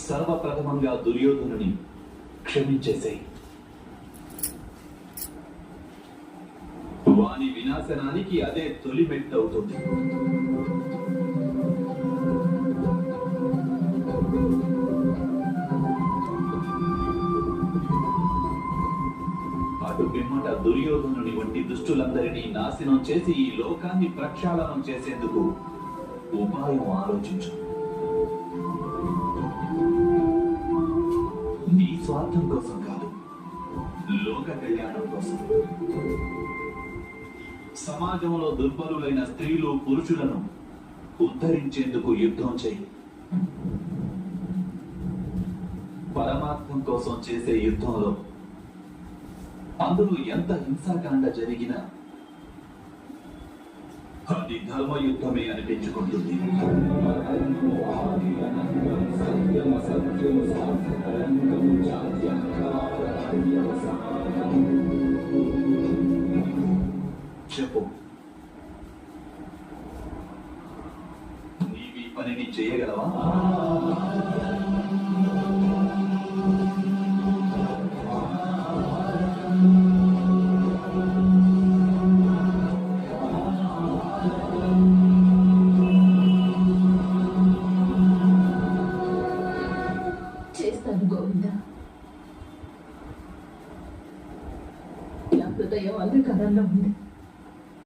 సర్వప్రథమంగా దుర్యోధనుని క్షమించేసేయి. వాని వినాశనానికి అదే తొలి మెట్టు అవుతుంది. అటు పిమ్మట దుర్యోధనుని వంటి దుష్టులందరినీ నాశనం చేసి ఈ లోకాన్ని ప్రక్షాళనం చేసేందుకు ఉపాయం ఆలోచించు. నీ స్వార్థం కోసం కాదు, లోక కళ్యాణం కోసం. సమాజంలో దుర్బలులైన స్త్రీలు పురుషులను ఉద్ధరించేందుకు యుద్ధం చేయి. పరమార్థం కోసం చేసే యుద్ధంలో అందులో ఎంత హింసాకాండ జరిగినా అది ధర్మయుద్ధమే అనిపించుకుంటుంది. చెప్పు, నీవి పనిని చేయగలవా? చేస్తాను గోవింద. నా హృదయం అంధకారంలో ఉంది.